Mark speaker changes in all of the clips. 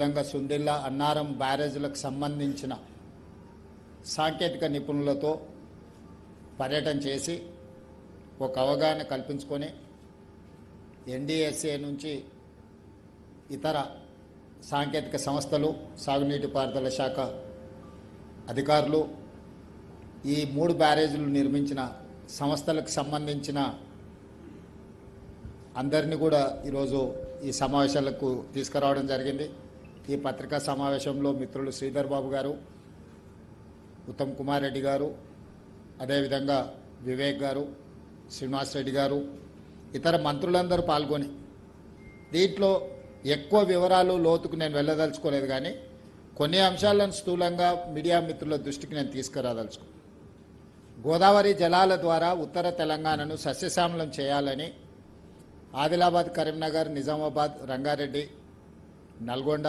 Speaker 1: విధంగా సుందిల్లా అన్నారం బ్యారేజ్లకు సంబంధించిన సాంకేతిక నిపుణులతో పర్యటన చేసి ఒక అవగాహన కల్పించుకొని ఎన్డీఎస్ఏ నుంచి ఇతర సాంకేతిక సంస్థలు సాగునీటి పారుదల శాఖ అధికారులు ఈ 3 బ్యారేజీలు నిర్మించిన సంస్థలకు సంబంధించిన అందరినీ కూడా ఈరోజు ఈ సమావేశాలకు తీసుకురావడం జరిగింది. ఈ పత్రికా సమావేశంలో మిత్రులు శ్రీధర్ బాబు గారు, ఉత్తమ్ కుమార్ రెడ్డి గారు, అదేవిధంగా వివేక్ గారు, శ్రీనివాస్ రెడ్డి గారు, ఇతర మంత్రులందరూ పాల్గొని దీంట్లో ఎక్కువ వివరాలు లోతుకు నేను వెళ్ళదలుచుకోలేదు, కానీ కొన్ని అంశాలను స్థూలంగా మీడియా మిత్రుల దృష్టికి నేను తీసుకురాదలుచుకున్నాను. గోదావరి జలాల ద్వారా ఉత్తర తెలంగాణను సస్యశ్యామలం చేయాలని ఆదిలాబాద్, కరీంనగర్, నిజామాబాద్, రంగారెడ్డి, నల్గొండ,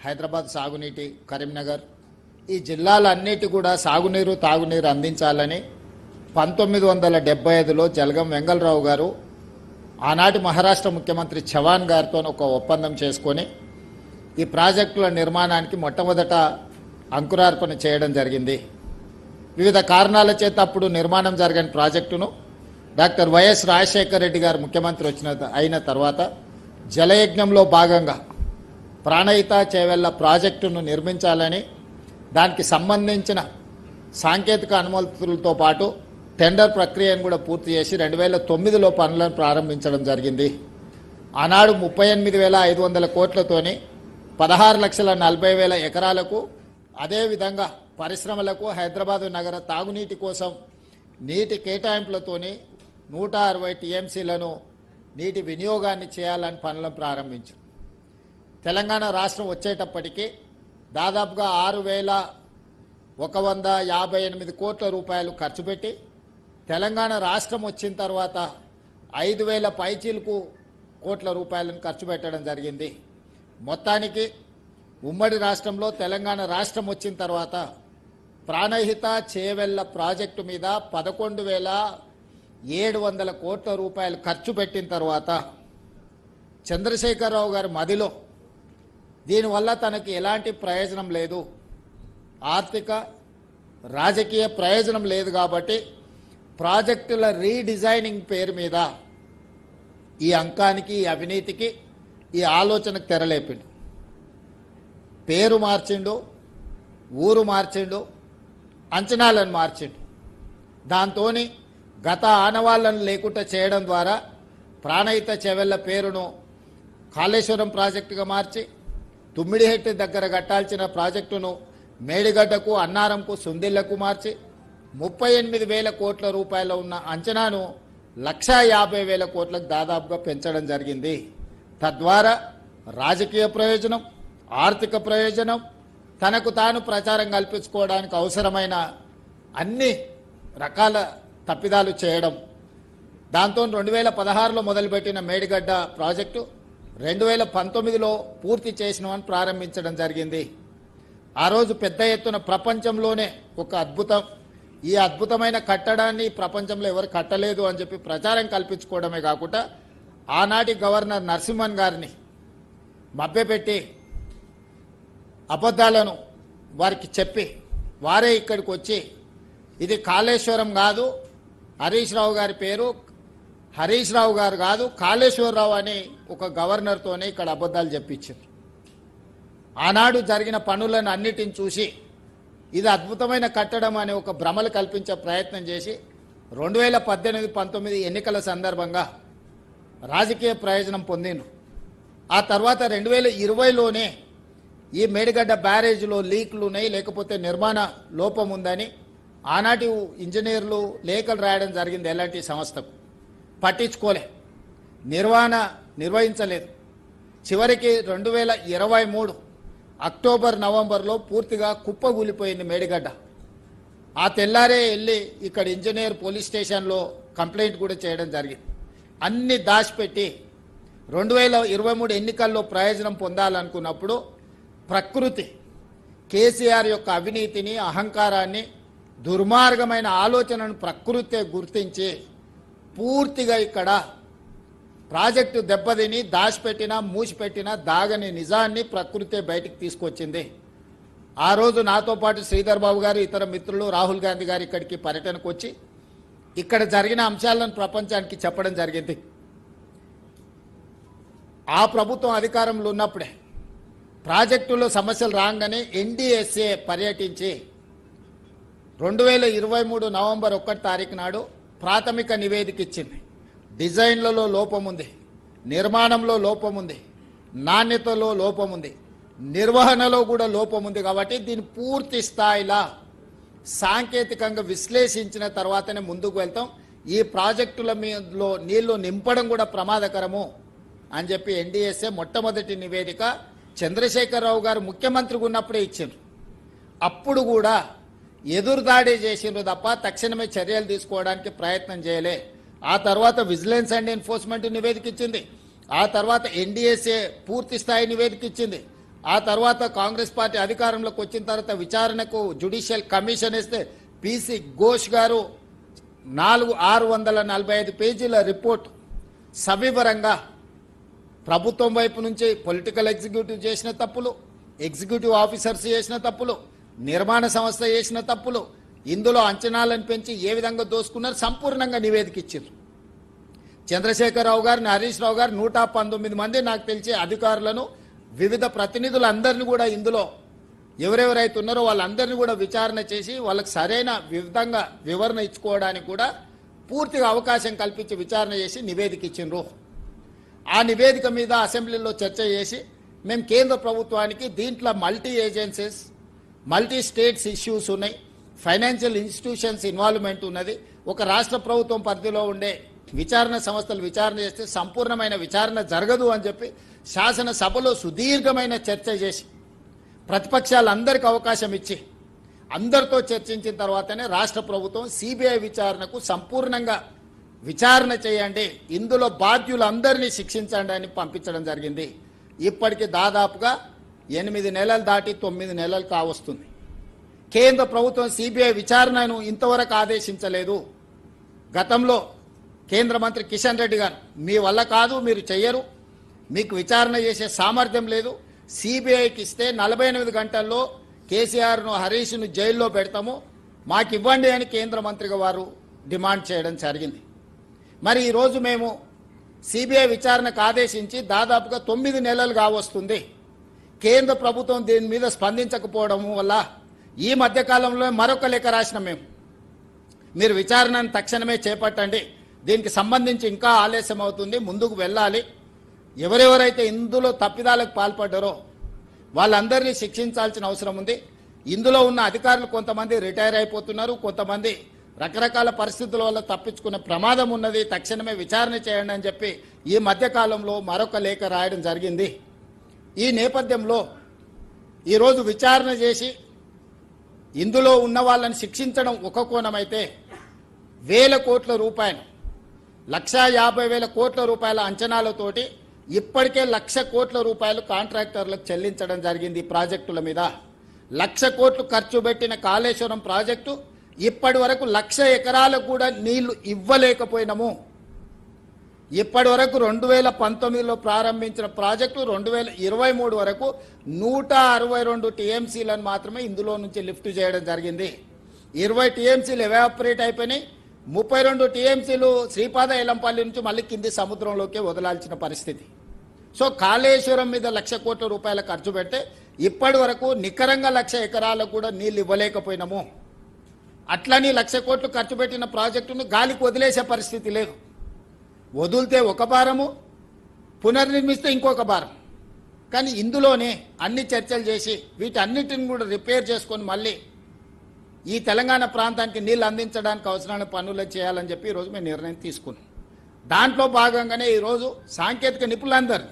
Speaker 1: హైదరాబాద్ సాగునీటి, కరీంనగర్ ఈ జిల్లాలన్నిటి కూడా సాగునీరు, తాగునీరు అందించాలని 1975లో జలగం వెంగళరావు గారు ఆనాటి మహారాష్ట్ర ముఖ్యమంత్రి చవాన్ గారితో ఒక ఒప్పందం చేసుకొని ఈ ప్రాజెక్టుల నిర్మాణానికి మొట్టమొదట అంకురార్పణ చేయడం జరిగింది. వివిధ కారణాల చేత అప్పుడు నిర్మాణం జరగని ప్రాజెక్టును డాక్టర్ వైఎస్ రాజశేఖర రెడ్డి గారు ముఖ్యమంత్రి అయిన తర్వాత జలయజ్ఞంలో భాగంగా ప్రాణహిత చేవెళ్ల ప్రాజెక్టును నిర్మించాలని దానికి సంబంధించిన సాంకేతిక అనుమతులతో పాటు టెండర్ ప్రక్రియను కూడా పూర్తి చేసి 2009లో పనులను ప్రారంభించడం జరిగింది. ఆనాడు 38,500 కోట్లతోని 16,40,000 ఎకరాలకు, అదేవిధంగా పరిశ్రమలకు, హైదరాబాదు నగర తాగునీటి కోసం నీటి కేటాయింపులతోని 160 టీఎంసీలను నీటి వినియోగాన్ని చేయాలని పనులను ప్రారంభించారు. తెలంగాణ రాష్ట్రం వచ్చేటప్పటికి దాదాపుగా 6,158 కోట్ల రూపాయలు ఖర్చు పెట్టి తెలంగాణ రాష్ట్రం వచ్చిన తర్వాత 5,000 పైచీలకు కోట్ల రూపాయలను ఖర్చు పెట్టడం జరిగింది. మొత్తానికి ఉమ్మడి రాష్ట్రంలో తెలంగాణ రాష్ట్రం వచ్చిన తర్వాత ప్రాణహిత చేవెళ్ల ప్రాజెక్టు మీద 11,700 కోట్ల రూపాయలు ఖర్చు పెట్టిన తర్వాత చంద్రశేఖరరావు గారి మదిలో దీనివల్ల తనకి ఎలాంటి ప్రయోజనం లేదు, ఆర్థిక రాజకీయ ప్రయోజనం లేదు కాబట్టి ప్రాజెక్టుల రీడిజైనింగ్ పేరు మీద ఈ అంకానికి, ఈ అవినీతికి, ఈ ఆలోచనకు తెరలేపిండు. పేరు మార్చిండు, ఊరు మార్చిండు, అంచనాలను మార్చిండు. దాంతో గత ఆనవాళ్లను లేకుండా చేయడం ద్వారా ప్రాణహిత చెవెళ్ల పేరును కాళేశ్వరం ప్రాజెక్టుగా మార్చి తుమ్మిడిహెట్టి దగ్గర కట్టాల్సిన ప్రాజెక్టును మేడిగడ్డకు, అన్నారంకు, సుందిళ్లకు మార్చి 38,000 కోట్ల రూపాయలు ఉన్న అంచనాను 1,50,000 కోట్లకు దాదాపుగా పెంచడం జరిగింది. తద్వారా రాజకీయ ప్రయోజనం, ఆర్థిక ప్రయోజనం, తనకు తాను ప్రచారం కల్పించుకోవడానికి అవసరమైన అన్ని రకాల తప్పిదాలు చేయడం. దాంతో 2016లో మొదలుపెట్టిన మేడిగడ్డ ప్రాజెక్టు 2019లో పూర్తి చేసినామని ప్రారంభించడం జరిగింది. ఆ రోజు పెద్ద ఎత్తున ప్రపంచంలోనే ఒక అద్భుతం, ఈ అద్భుతమైన కట్టడాన్ని ప్రపంచంలో ఎవరు కట్టలేదు అని చెప్పి ప్రచారం కల్పించుకోవడమే కాకుండా ఆనాటి గవర్నర్ నరసింహన్ గారిని మభ్యపెట్టి అబద్ధాలను వారికి చెప్పి వారే ఇక్కడికి వచ్చి ఇది కాళేశ్వరం కాదు, హరీష్ రావు గారి పేరు, హరీష్ రావు గారు కాదు కాళేశ్వరరావు అని ఒక గవర్నర్తోనే ఇక్కడ అబద్ధాలు చెప్పించారు. ఆనాడు జరిగిన పనులను అన్నిటిని చూసి ఇది అద్భుతమైన కట్టడం అనే ఒక భ్రమలు కల్పించే ప్రయత్నం చేసి 2018-19 ఎన్నికల సందర్భంగా రాజకీయ ప్రయోజనం పొందిండ్రు. ఆ తర్వాత 2020లోనే ఈ మేడిగడ్డ బ్యారేజ్లో లీక్లు ఉన్నాయి, లేకపోతే నిర్మాణ లోపం ఉందని ఆనాటి ఇంజనీర్లు లేఖలు రాయడం జరిగింది. ఎలాంటి సంస్థకు పట్టించుకోలే, నిర్వహించలేదు. చివరికి 2023 అక్టోబర్, నవంబర్లో పూర్తిగా కుప్పగూలిపోయింది మేడిగడ్డ. ఆ తెల్లారే వెళ్ళి ఇక్కడ ఇంజనీర్ పోలీస్ స్టేషన్లో కంప్లైంట్ కూడా చేయడం జరిగింది. అన్ని దాచిపెట్టి 2023 ఎన్నికల్లో ప్రయోజనం పొందాలనుకున్నప్పుడు ప్రకృతి కేసీఆర్ యొక్క అవినీతిని, అహంకారాన్ని, దుర్మార్గమైన ఆలోచనను ప్రకృతే గుర్తించి పూర్తిగా ఇక్కడ ప్రాజెక్టు దెబ్బతిని దాచిపెట్టినా మూసిపెట్టినా దాగని నిజాన్ని ప్రకృతే బయటికి తీసుకొచ్చింది. ఆ రోజు నాతో పాటు శ్రీధర్ బాబు గారు, ఇతర మిత్రులు, రాహుల్ గాంధీ గారు ఇక్కడికి పర్యటనకు వచ్చి ఇక్కడ జరిగిన అంశాలను ప్రపంచానికి చెప్పడం జరిగింది. ఆ ప్రభుత్వం అధికారంలో ఉన్నప్పుడే ప్రాజెక్టులో సమస్యలు రాగానే ఎన్డీఎస్ఏ పర్యటించి 2023 నవంబర్ 1 తారీఖు నాడు ప్రాథమిక నివేదిక ఇచ్చింది. డిజైన్లలో లోపం ఉంది, నిర్మాణంలో లోపం ఉంది, నాణ్యతలో లోపం ఉంది, నిర్వహణలో కూడా లోపం ఉంది. కాబట్టి దీన్ని పూర్తి స్థాయిలో సాంకేతికంగా విశ్లేషించిన తర్వాతనే ముందుకు వెళ్తాం. ఈ ప్రాజెక్టుల మీదలో నీళ్లు నింపడం కూడా ప్రమాదకరము అని చెప్పి ఎన్డీఎస్ఏ మొట్టమొదటి నివేదిక చంద్రశేఖరరావు గారు ముఖ్యమంత్రిగా ఉన్నప్పుడే ఇచ్చిండ్రు. అప్పుడు కూడా ఎదురుదాడి చేసిండ్రు తప్ప తక్షణమే చర్యలు తీసుకోవడానికి ప్రయత్నం చేయలే. ఆ తర్వాత విజిలెన్స్ అండ్ ఎన్ఫోర్స్మెంట్ నివేదిక ఇచ్చింది. ఆ తర్వాత ఎన్డీఎస్ఏ పూర్తి స్థాయి నివేదిక ఇచ్చింది. ఆ తర్వాత కాంగ్రెస్ పార్టీ అధికారంలోకి వచ్చిన తర్వాత విచారణకు జ్యుడిషియల్ కమిషన్ ఇస్తే పీసీ ఘోష్ గారు 645 పేజీల రిపోర్ట్ సవివరంగా ప్రభుత్వం వైపు నుంచి పొలిటికల్ ఎగ్జిక్యూటివ్ చేసిన తప్పులు, ఎగ్జిక్యూటివ్ ఆఫీసర్స్ చేసిన తప్పులు, నిర్మాణ సంస్థ చేసిన తప్పులు, ఇందులో అంచనాలను పెంచి ఏ విధంగా దోసుకున్నారు సంపూర్ణంగా నివేదిక ఇచ్చారు. చంద్రశేఖరరావు గారిని, హరీష్ రావు గారు 119 మంది నాకు తెలిసే అధికారులను, వివిధ ప్రతినిధులందరినీ కూడా ఇందులో ఎవరెవరైతే ఉన్నారో వాళ్ళందరినీ కూడా విచారణ చేసి వాళ్ళకి సరైన విధంగా వివరణ ఇచ్చుకోవడానికి కూడా పూర్తిగా అవకాశం కల్పించి విచారణ చేసి నివేదిక ఇచ్చిండ్రు. ఆ నివేదిక మీద అసెంబ్లీలో చర్చ చేసి మేము కేంద్ర ప్రభుత్వానికి దీంట్లో multi agencies, multi states issues ఉన్నాయి, ఫైనాన్షియల్ ఇన్స్టిట్యూషన్స్ ఇన్వాల్వ్మెంట్ ఉన్నది, ఒక రాష్ట్ర ప్రభుత్వం పరిధిలో ఉండే విచారణ సంస్థలు విచారణ చేస్తే సంపూర్ణమైన విచారణ జరగదు అని చెప్పి శాసనసభలో సుదీర్ఘమైన చర్చ చేసి ప్రతిపక్షాలందరికీ అవకాశం ఇచ్చి అందరితో చర్చించిన తర్వాతనే రాష్ట్ర ప్రభుత్వం సిబిఐ విచారణకు సంపూర్ణంగా విచారణ చేయండి, ఇందులో బాధ్యులందరినీ శిక్షించండి అని పంపించడం జరిగింది. ఇప్పటికి దాదాపుగా 8 నెలలు దాటి 9 నెలలు కావస్తుంది. కేంద్ర ప్రభుత్వం సిబిఐ విచారణను ఇంతవరకు ఆదేశించలేదు. గతంలో కేంద్ర మంత్రి కిషన్ రెడ్డి గారు మీ వల్ల కాదు, మీరు చెయ్యరు, మీకు విచారణ చేసే సామర్థ్యం లేదు, సిబిఐకి ఇస్తే 48 గంటల్లో కేసీఆర్ను, హరీష్ను జైల్లో పెడతాము, మాకు ఇవ్వండి అని కేంద్ర మంత్రిగా వారు డిమాండ్ చేయడం జరిగింది. మరి ఈరోజు మేము సిబిఐ విచారణకు ఆదేశించి దాదాపుగా 9 నెలలు కావస్తుంది. కేంద్ర ప్రభుత్వం దీని మీద స్పందించకపోవడం వల్ల ఈ మధ్యకాలంలో మరొక లేఖ రాసినాం మేము, మీరు విచారణను తక్షణమే చేపట్టండి, దీనికి సంబంధించి ఇంకా ఆలస్యం అవుతుంది, ముందుకు వెళ్ళాలి, ఎవరెవరైతే ఇందులో తప్పిదాలకు పాల్పడ్డారో వాళ్ళందరినీ శిక్షించాల్సిన అవసరం ఉంది. ఇందులో ఉన్న అధికారులు కొంతమంది రిటైర్ అయిపోతున్నారు, కొంతమంది రకరకాల పరిస్థితుల వల్ల తప్పించుకునే ప్రమాదం ఉన్నది, తక్షణమే విచారణ చేయండి అని చెప్పి ఈ మధ్యకాలంలో మరొక లేఖ రాయడం జరిగింది. ఈ నేపథ్యంలో ఈరోజు విచారణ చేసి ఇందులో ఉన్న వాళ్ళని శిక్షించడం ఒక కోణమైతే, 1,000 కోట్ల రూపాయలు, 1,50,000 కోట్ల రూపాయల అంచనాలతోటి ఇప్పటికే 1,00,000 కోట్ల రూపాయలు కాంట్రాక్టర్లకు చెల్లించడం జరిగింది. ఈ ప్రాజెక్టుల మీద 1,00,000 కోట్లు ఖర్చు పెట్టిన కాళేశ్వరం ప్రాజెక్టు ఇప్పటి వరకు 1,00,000 ఎకరాలకు కూడా నీళ్లు ఇవ్వలేకపోయినాము. ఇప్పటి వరకు 2019లో ప్రారంభించిన ప్రాజెక్టు 2023 వరకు 162 టీఎంసీలను మాత్రమే ఇందులో నుంచి లిఫ్ట్ చేయడం జరిగింది. 20 టీఎంసీలు ఎవాపరేట్ అయిపోయినాయి, 32 టీఎంసీలు శ్రీపాద ఎలంపల్లి నుంచి మళ్ళీ కింది సముద్రంలోకి వదలాల్సిన పరిస్థితి. సో కాళేశ్వరం మీద 1,00,000 కోట్ల రూపాయల ఖర్చు పెడితే ఇప్పటి వరకు నికరంగా 1,00,000 ఎకరాలకు కూడా నీళ్ళు ఇవ్వలేకపోయినాము. అట్లని 1,00,000 కోట్లు ఖర్చు పెట్టిన ప్రాజెక్టును గాలికి వదిలేసే పరిస్థితి లేదు. వదిలితే ఒక భారము, పునర్నిర్మిస్తే ఇంకొక భారం. కానీ ఇందులోనే అన్ని చర్చలు చేసి వీటన్నిటిని కూడా రిపేర్ చేసుకొని మళ్ళీ ఈ తెలంగాణ ప్రాంతానికి నీళ్ళు అందించడానికి అవసరమైన పనులు చేయాలని చెప్పి ఈరోజు మేము నిర్ణయం తీసుకున్నాం. దాంట్లో భాగంగానే ఈరోజు సాంకేతిక నిపుణులందరూ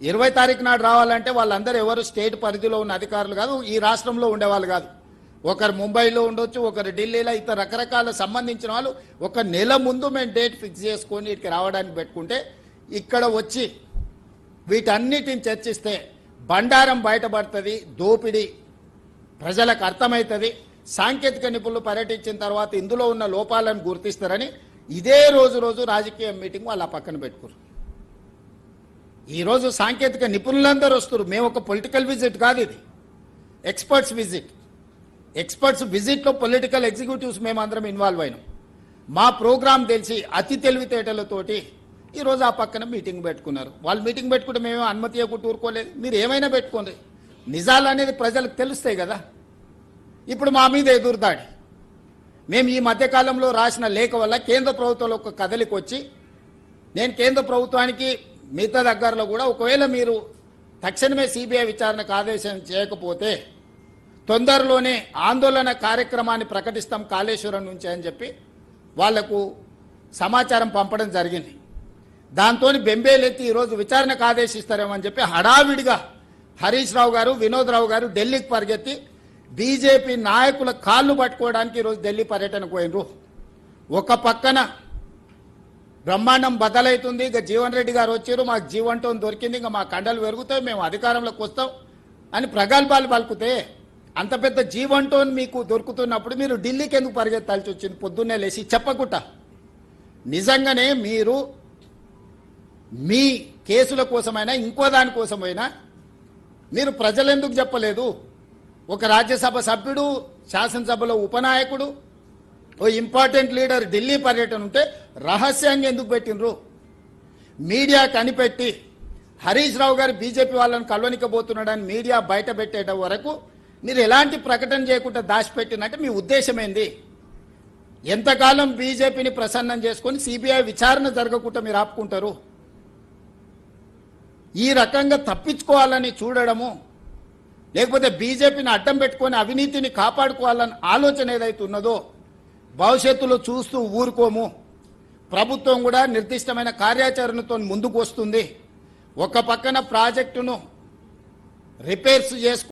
Speaker 1: 20 తారీఖు నాడు రావాలంటే వాళ్ళందరూ ఎవరు స్టేట్ పరిధిలో ఉన్న అధికారులు కాదు, ఈ రాష్ట్రంలో ఉండేవాళ్ళు కాదు. ఒకరు ముంబైలో ఉండొచ్చు, ఒకరు ఢిల్లీలో, ఇతర రకరకాల సంబంధించిన వాళ్ళు 1 నెల ముందు మేము డేట్ ఫిక్స్ చేసుకొని ఇక్కడికి రావడానికి పెట్టుకుంటే ఇక్కడ వచ్చి వీటన్నిటిని చర్చిస్తే బండారం బయటపడుతుంది, దోపిడీ ప్రజలకు అర్థమవుతుంది. సాంకేతిక నిపుణులు పర్యటించిన తర్వాత ఇందులో ఉన్న లోపాలను గుర్తిస్తారని ఇదే రోజు రాజకీయ మీటింగ్ వాళ్ళు ఆ పక్కన పెట్టుకున్నారు. ఈరోజు సాంకేతిక నిపుణులందరూ వస్తారు. మేము ఒక పొలిటికల్ విజిట్ కాదు, ఇది ఎక్స్పర్ట్స్ విజిట్. ఎక్స్పర్ట్స్ విజిట్లో పొలిటికల్ ఎగ్జిక్యూటివ్స్ మేమందరం ఇన్వాల్వ్ అయినాం. మా ప్రోగ్రాం తెలిసి అతి తెలివితేటలతోటి ఈరోజు ఆ పక్కన మీటింగ్ పెట్టుకున్నారు. వాళ్ళు మీటింగ్ పెట్టుకుంటే మేమేమో అనుమతి ఇవ్వకుండా ఊరుకోలేదు. మీరు ఏమైనా పెట్టుకోండి, నిజాలు అనేది ప్రజలకు తెలుస్తాయి కదా. ఇప్పుడు మా మీద ఎదురుదాడి. మేము ఈ మధ్యకాలంలో రాసిన లేఖ వల్ల కేంద్ర ప్రభుత్వంలో ఒక కదలికి వచ్చి, నేను కేంద్ర ప్రభుత్వానికి మిగతా దగ్గరలో కూడా ఒకవేళ మీరు తక్షణమే సిబిఐ విచారణకు ఆదేశం చేయకపోతే తొందరలోనే ఆందోళన కార్యక్రమాన్ని ప్రకటిస్తాం కాళేశ్వరం నుంచి అని చెప్పి వాళ్లకు సమాచారం పంపడం జరిగింది. దాంతో బెంబేలెత్తి ఈరోజు విచారణకు ఆదేశిస్తారేమని చెప్పి హడావిడిగా హరీష్ రావు గారు, వినోద్ రావు గారు ఢిల్లీకి పరిగెత్తి బీజేపీ నాయకుల కాళ్ళు పట్టుకోవడానికి ఈరోజు ఢిల్లీ పర్యటనకు పోయినరు. ఒక పక్కన బ్రహ్మాండం బదలవుతుంది, ఇక జీవన్ రెడ్డి గారు వచ్చారు, మాకు జీవన్ టోన్ దొరికింది, ఇంకా మా కండలు పెరుగుతాయి, మేము అధికారంలోకి వస్తాం అని ప్రగల్భాలు పలుకుతే, అంత పెద్ద జీవన్ టోన్ మీకు దొరుకుతున్నప్పుడు మీరు ఢిల్లీకి ఎందుకు పరిగెత్తాల్సి వచ్చింది పొద్దున్నే లేచి చెప్పకుండా? నిజంగానే మీరు మీ కేసుల కోసమైనా ఇంకో దానికోసమైనా మీరు ప్రజలెందుకు చెప్పలేదు? ఒక రాజ్యసభ సభ్యుడు, శాసనసభలో ఉపనాయకుడు, ఓ ఇంపార్టెంట్ లీడర్ ఢిల్లీ పర్యటన ఉంటే రహస్యంగా ఎందుకు పెట్టినరు? మీడియా కనిపెట్టి హరీష్ రావు గారు బీజేపీ వాళ్ళని కలవనికబోతున్నాడని మీడియా బయట పెట్టేట వరకు మీరు ఎలాంటి ప్రకటన చేయకుండా దాచిపెట్టినట్టే మీ ఉద్దేశం ఏంది? ఎంతకాలం బీజేపీని ప్రసన్నం చేసుకొని సిబిఐ విచారణ జరగకుండా మీరు ఆపుకుంటారు? ఈ రకంగా తప్పించుకోవాలని చూడడము, లేకపోతే బీజేపీని అడ్డం పెట్టుకొని అవినీతిని కాపాడుకోవాలని ఆలోచన ఏదైతే ఉన్నదో భవిష్యత్తులో చూస్తూ ఊరుకోము. ప్రభుత్వం కూడా నిర్దిష్టమైన కార్యాచరణతో ముందుకు వస్తుంది. ఒక పక్కన ప్రాజెక్టును రిపేర్స్ చేసుకు